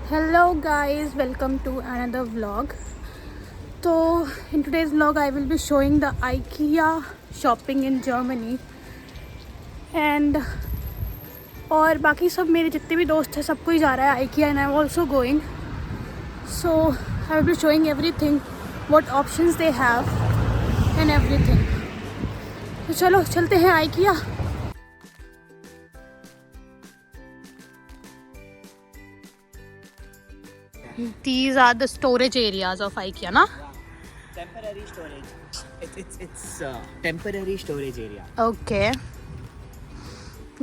Hello guys, welcome to another vlog. So in today's vlog I will be showing the IKEA shopping in Germany and और बाकी सब मेरे जितने भी दोस्त हैं सबको ही जा रहा है IKEA and I'm also going. So I will be showing everything, what options they have and everything. तो चलो चलते हैं IKEA. These are the storage areas of IKEA, na? Temporary storage. It's temporary storage area. Okay.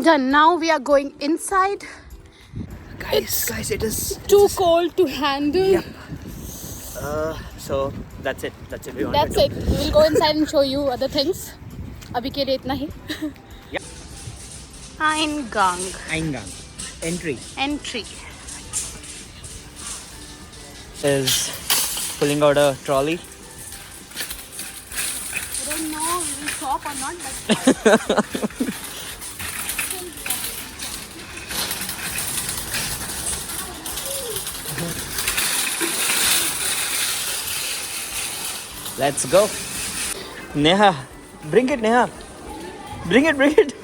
Done. Now we are going inside. Guys, it is Too cold to handle. Yep. So that's it. That's it. That's it. We will go inside and show you other things. अभी के लिए इतना ही. Yep. Eingang. Entry. Is pulling out a trolley. I don't know if we will shop or not, but Let's go. Neha, bring it, Neha. Bring it.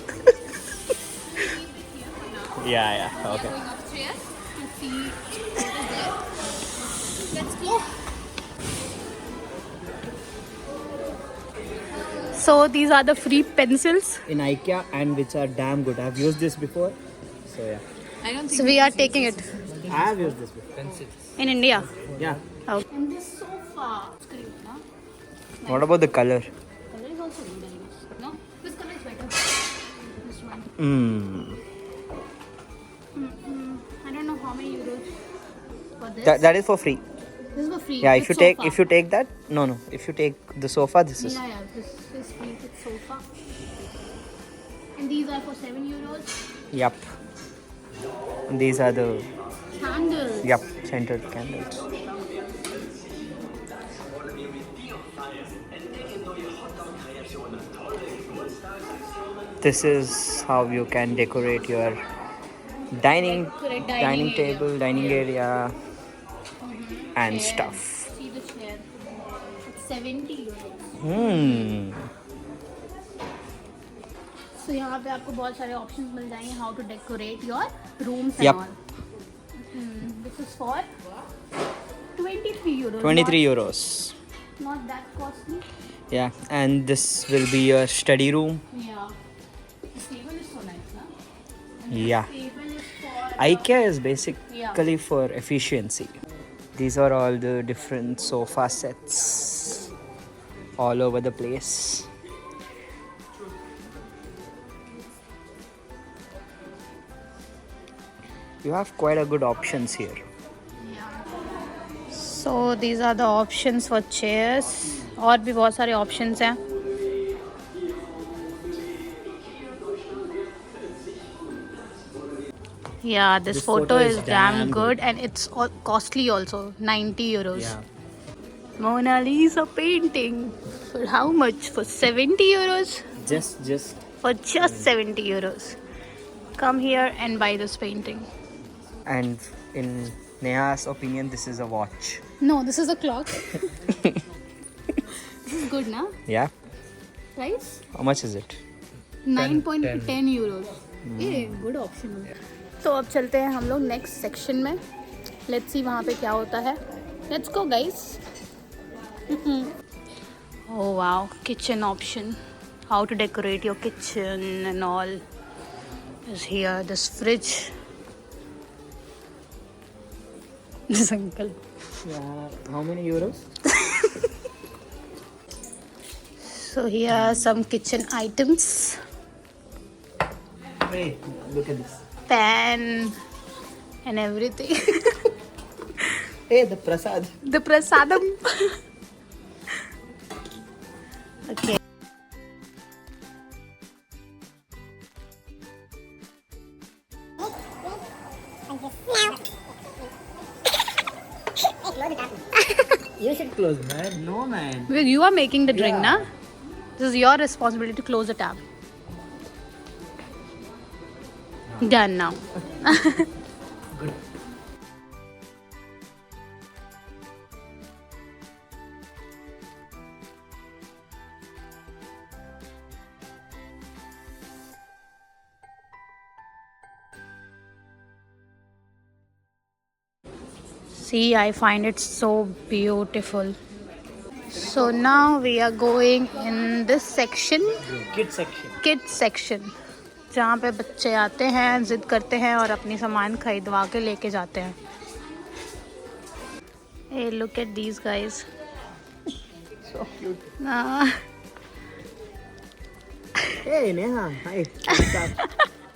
Yeah. Okay. going upstairs to see what is there. Let's go. So these are the free pencils. In IKEA and which are damn good. I've used this before. So yeah. I don't think so. We are taking it I have used this before. Pencils. in India. Yeah. Okay. And this sofa. It's great, no? What about the color? Color is also good, I guess. No, this color is better. This one. I don't know how many euros for this. That is for free. This is for free. Yeah, with if you take that, no. If you take the sofa, this is. Yeah, this is free with sofa. And these are for 7 euros. Yep. These are the Candles. scented candles. This is how you can decorate your dining table, dining area, and Chair. stuff. See the chair. It's 70 euros. So यहाँ पे आपको बहुत सारे options मिल जाएंगे how to decorate your rooms and Yep. all. This is for 23 euros. 23 euros. Not that costly. Yeah, and this will be your study room. Yeah. The table is so nice, na? And Yeah. this table is for IKEA is basically for efficiency. These are all the different sofa sets all over the place. You have quite a good options here. So these are the options for chairs. और भी बहुत सारे options हैं. Yeah, this photo is damn good and it's costly also. 90 euros. Yeah. Mona Lisa painting. For how much? For 70 euros? Just For just 70 euros. Come here and buy this painting. and in Neha's opinion, this is a watch. No, this is a clock. This is good, na? Yeah. Price? How much is it? 9.10 euros. ये good option है. तो अब चलते हैं हम लोग next section में. Let's see वहाँ पे क्या होता है. Let's go guys. Oh wow, kitchen option. How to decorate your kitchen and all is here. This fridge. This uncle. Yeah. How many euros? So here are some kitchen items. Hey, look at this. Pan and everything. Hey, the prasad. The prasadam. Okay. You should close, man. No, man. Well, you are making the drink, Yeah. na? This is your responsibility to close the tap. Done now. Good. See, I find it so beautiful. So now we are going in this section, kids section, जहाँ पे बच्चे आते हैं, जिद करते हैं और अपनी सामान खरीदवा के लेके जाते हैं. Hey, look at these guys. So cute. Hey Neha, hi. What's up?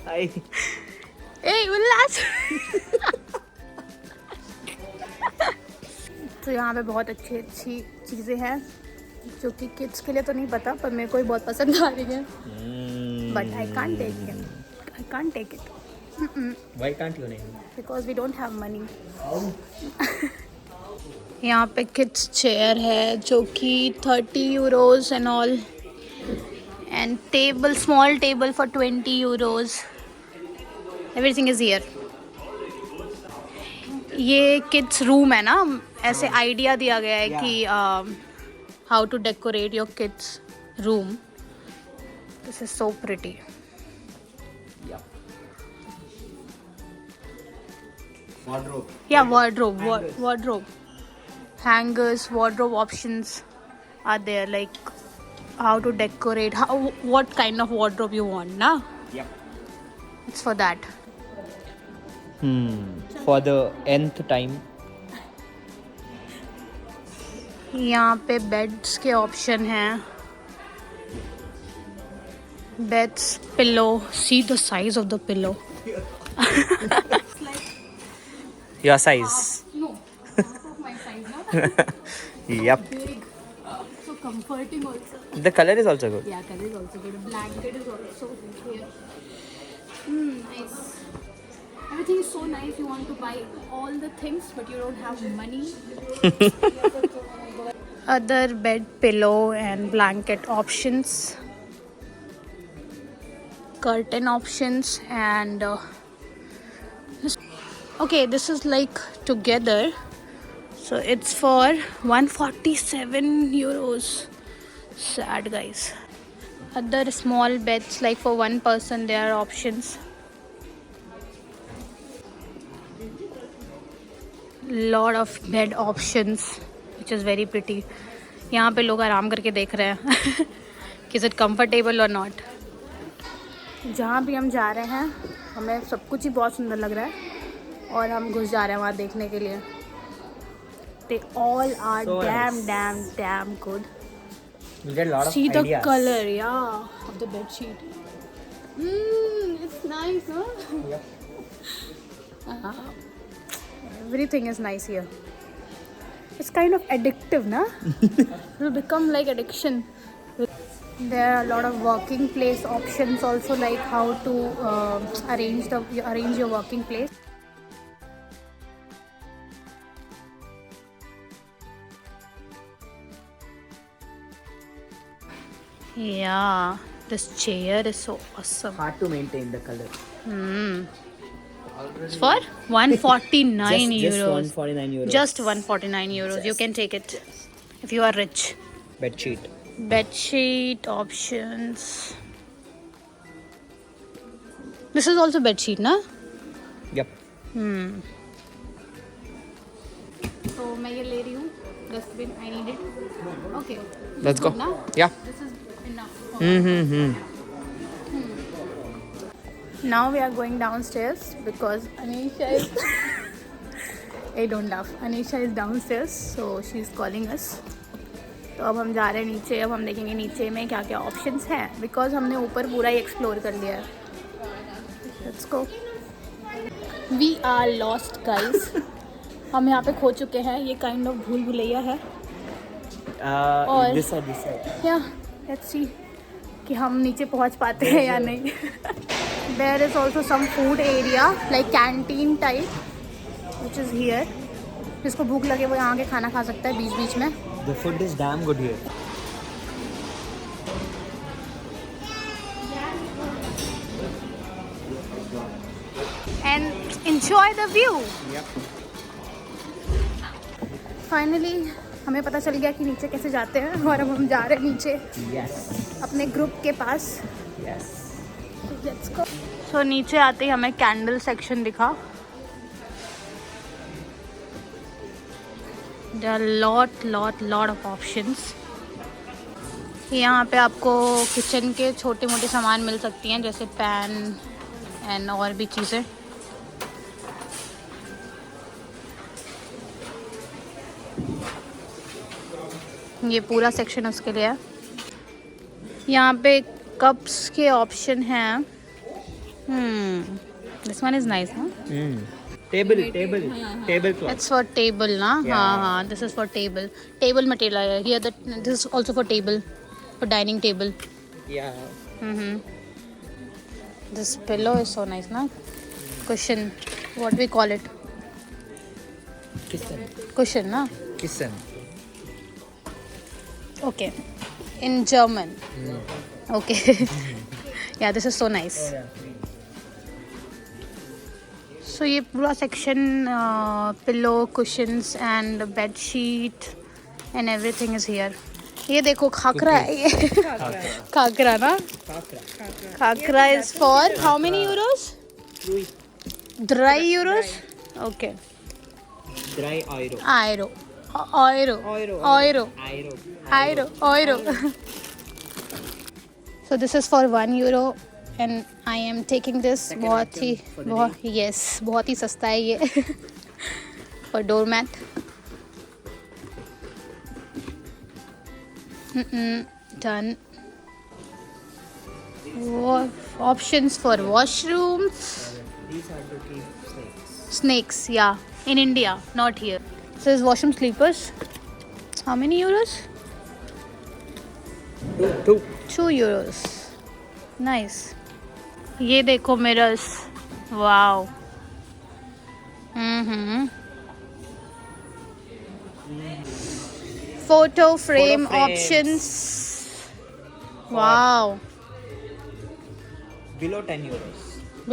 Hi. Hey, उल्लास. तो यहाँ पे बहुत अच्छी अच्छी चीज़ें हैं जो कि किड्स के लिए तो नहीं पता, पर मेरे को भी बहुत पसंद आ रही है. But I can't take it. I can't take it. Why can't you, Neha? Because we don't have money. यहाँ पे किड्स चेयर है जो कि 30 euros and all, and table, small table for 20 euros. Everything is here. ये kids room है ना, ऐसे idea दिया गया है कि how to decorate your kids room. This is so pretty. Wardrobe. Yeah, wardrobe. Hangers, wardrobe options are there, like how to decorate, what kind of wardrobe you want, na? Yep. It's for that. For the nth time. यहाँ पे beds के option हैं. Beds, pillow. See the size of the pillow. Your size. No, half of my size, no? Yep. Big. So comforting also. The color is also good. Yeah, color is also good. Blanket is also here. Nice. Everything is so nice. You want to buy all the things, but you don't have money. Other bed, pillow and blanket options. Curtain options and okay, this is like together, so it's for 147 euros. Sad, guys. Other small beds, like for one person, there are options. Lot of bed options, which is very pretty. यहाँ पे लोग आराम करके देख रहे हैं कि is it comfortable or not. जहाँ भी हम जा रहे हैं हमें सब कुछ ही बहुत सुंदर लग रहा है और हम घुस जा रहे हैं वहाँ देखने के लिए. They all are So damn good. You get a lot of See the ideas. color, yeah, of the bed sheet. It's nice, huh? Yep. Everything is nice here. It's kind of addictive, na? It will become like addiction. There are a lot of working place options also, like how to arrange your working place. Yeah, this chair is so awesome. Hard to maintain the color. It's for 149 Just euros. 149 euros. Just 149 euros. You can take it if you are rich. Bed sheet. Bed sheet options. This is also bed sheet, na? Yep. So मैं ये ले रही हूँ. Dustbin, I need it. Okay. Let's go. Na? Yeah. This is enough. Now we are going downstairs because Anisha is. Hey, don't laugh. Anisha is downstairs, so she's calling us. तो अब हम जा रहे हैं नीचे. अब हम देखेंगे नीचे में क्या क्या ऑप्शंस हैं, बिकॉज हमने ऊपर पूरा ही एक्सप्लोर कर लिया है. Let's go. We are lost guys. हम यहाँ पे खो चुके हैं. ये काइंड ऑफ भूल भुलैया है. और This side. या लेट्स सी कि हम नीचे पहुँच पाते हैं या नहीं. There is also some food area like canteen type which is here. जिसको भूख लगे वो यहाँ के खाना खा सकता है बीच बीच में. The food is damn good here. And enjoy the view. Yep. Finally हमें पता चल गया कि नीचे कैसे जाते हैं और अब हम जा रहे हैं नीचे Yes. अपने ग्रुप के पास. Yes. Let's go. सो नीचे आते ही हमें कैंडल सेक्शन दिखा. there are lot of options. यहाँ पे आपको किचन के छोटे मोटे सामान मिल सकती हैं जैसे पैन एंड और भी चीज़ें. ये पूरा सेक्शन उसके लिए है. यहाँ पे कप्स के ऑप्शन हैं. दिस वन इज नाइस ना. Table cloth. It's for table ना. हाँ this is for table. Table material है. Here this is also for table, for dining table. Yeah. This pillow is so nice ना. Cushion, what we call it? Cushion ना. Kitchen. Okay, in German. Okay. Yeah, this is so nice. So ये पूरा section pillow, cushions and bed sheet and everything is here. ये देखो खाकरा है ये. खाकरा ना. Khakra is for how many euros? 3 euros. Okay. Dry euro. Euro. So this is for 1 euro and I am taking this. बहुत ही सस्ता है ये. For doormat. Done. Options for washrooms. These are to keep Snakes, yeah. In India, not here. This is washroom sleepers. How many euros? 2 euros. Nice. ये देखो mirrors. Wow. Photo frame options. Wow. below 10 euros.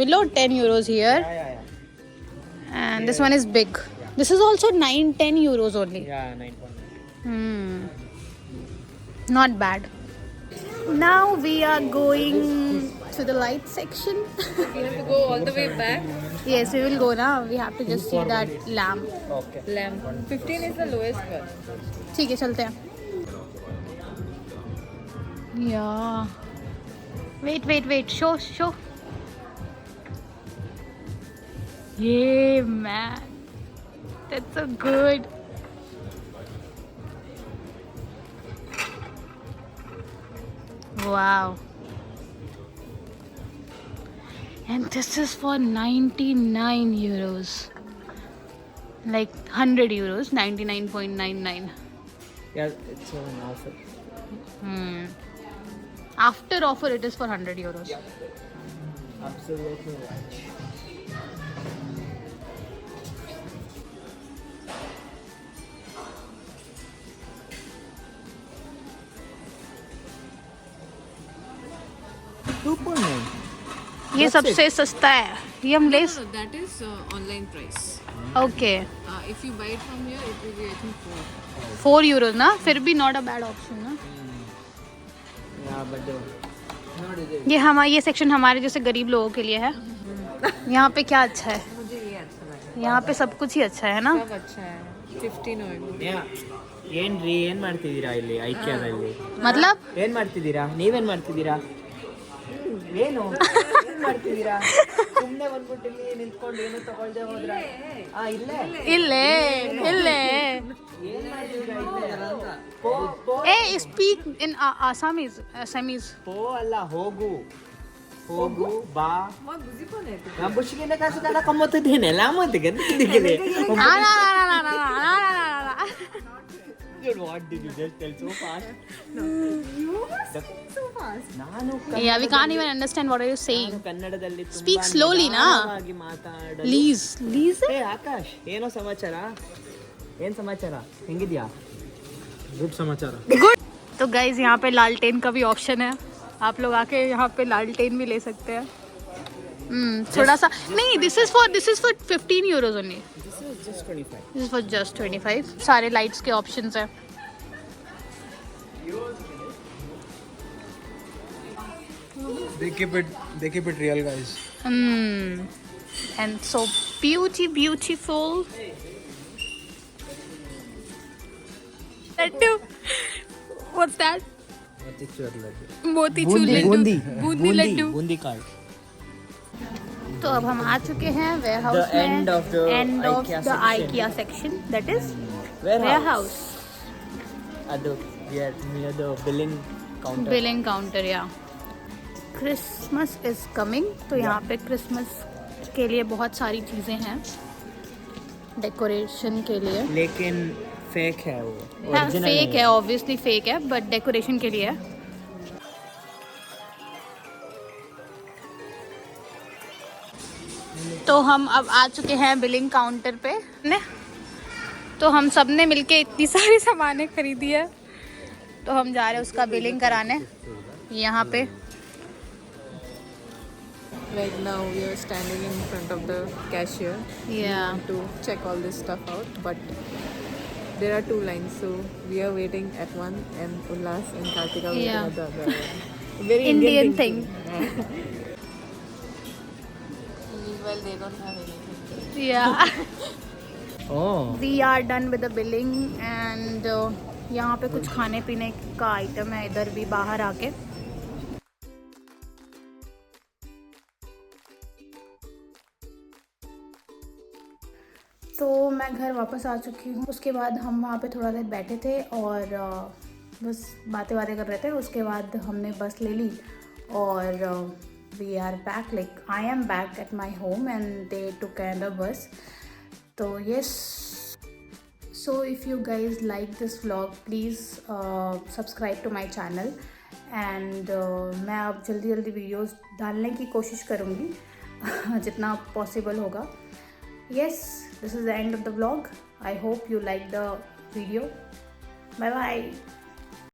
Below 10 euros here. Yeah. And this one is big. This is also 9-10 euros only. Yeah, 9.9. Not bad. Now we are going to the light section. We have to go all the way back. Yes, we will go now. We have to just see that lamp. Okay. Lamp. 15 is the lowest one. ठीक है चलते हैं. Yeah. Wait. Show. Yeah, man. That's so good. Wow. And this is for 99 euros. Like 100 euros, 99.99. Yeah, it's an offer. After offer, it is for 100 euros. Absolutely right. ये सबसे सस्ता है. ये हम ले. No, that is online price. Okay. If you buy it from here, it will be I think 4 euros ना. फिर भी not a bad option ना. Yeah, but ये सेक्शन हमारे जैसे गरीब लोगों के लिए है. यहाँ पे क्या अच्छा है? मुझे ये अच्छा लगा. यहाँ पे सब कुछ ही अच्छा है ना. सब अच्छा है. 15 only. ಏನ್ ಮಾಡ್ತಿದ್ದೀರಾ ಇಲ್ಲಿ ಐಕ್ಯದಲ್ಲಿ? मतलब ಏನ್ ಮಾಡ್ತಿದ್ದೀರಾ? ನೀವೇನ್ ಮಾಡ್ತಿದ್ದೀರಾ? ಏನು ಏನ್ ಮಾಡ್ತಿದ್ದೀರಾ? ಸುಮ್ಮನೆ ಬಂದ್ಬಿಟ್ಟು ಇಲ್ಲಿ ನಿಂತ್ಕೊಂಡು ಏನು ತಗೊಳ್ದೆ ಹೋದ್ರ? ಇಲ್ಲೇ ಏನ್ ಮಾಡ್ತಿದ್ದೀರಾ? ए स्पीक इन Assamese. ಪೋ ಅಲ್ಲ, ಹೋಗು ಬಾ. ನಾನು ಬುಷಿಗೆನೆ ಕಾಸು ಕಲ್ಲ ಕಮ್ಮತ್ತಿದ್ದೇನೆ ಲಾಮತ್ತಿಗೆ ದಿಕ್ಕಿದೆ. What did you just tell so fast? No, you were speaking so fast. Yeah, we can't even understand what are you saying. ಕನ್ನಡದಲ್ಲಿ Speak slowly na. ಮಾತಾಡಲು. Please. ಏ ಆಕಾಶ್, ಏನೋ ಸಮಾಚಾರ? ಏನ್ ಸಮಾಚಾರ? ಹೆಂಗಿದ್ಯಾ? ಗುಡ್ ಸಮಾಚಾರ. Good. तो गाइज यहाँ पे लालटेन का भी ऑप्शन है. आप लोग आके यहाँ पे लालटेन भी ले सकते हैं. थोड़ा सा नहीं. This is for 15 euros only. This is for just 25. सारे लाइट्स के ऑप्शंस हैं. They keep it real, guys. And so beautiful. Laddoo what's that motichoor laddoo motichoor laddoo boondi laddoo boondi card तो अब हम आ चुके हैं वेयर हाउस The में end of the end of IKEA the section. IKEA section that is warehouse we are near the billing counter billing counter या Christmas is coming तो यहाँ पे क्रिसमस के लिए बहुत सारी चीज़ें हैं डेकोरेशन के लिए लेकिन फेक है वो original फेक नहीं है ऑब्वियसली फेक है बट डेकोरेशन के लिए है तो हम अब आ चुके हैं बिलिंग काउंटर पे ने तो हम सब ने मिलके इतनी सारी सामानें खरीदी है तो हम जा रहे हैं उसका बिलिंग कराने यहाँ पे Right now we are standing in front of the cashier to check all this stuff out. But there are 2 lines, so we are waiting at one, and Ullas and Kartika waiting Yeah. at the other one. Very Indian thing. Meanwhile, they don't have anything. oh we are done with the billing and यहाँ पे कुछ खाने पीने का item है इधर भी बाहर आके तो मैं घर वापस आ चुकी हूँ उसके बाद हम वहाँ पे थोड़ा देर बैठे थे और बस बातें कर रहे थे उसके बाद हमने बस ले ली और we are back like I am back at my home and they took another bus तो yes so if you guys like this vlog please subscribe to my channel and मैं अब जल्दी वीडियोस डालने की कोशिश करूँगी जितना पॉसिबल होगा yes this is the end of the vlog I hope you like the video bye bye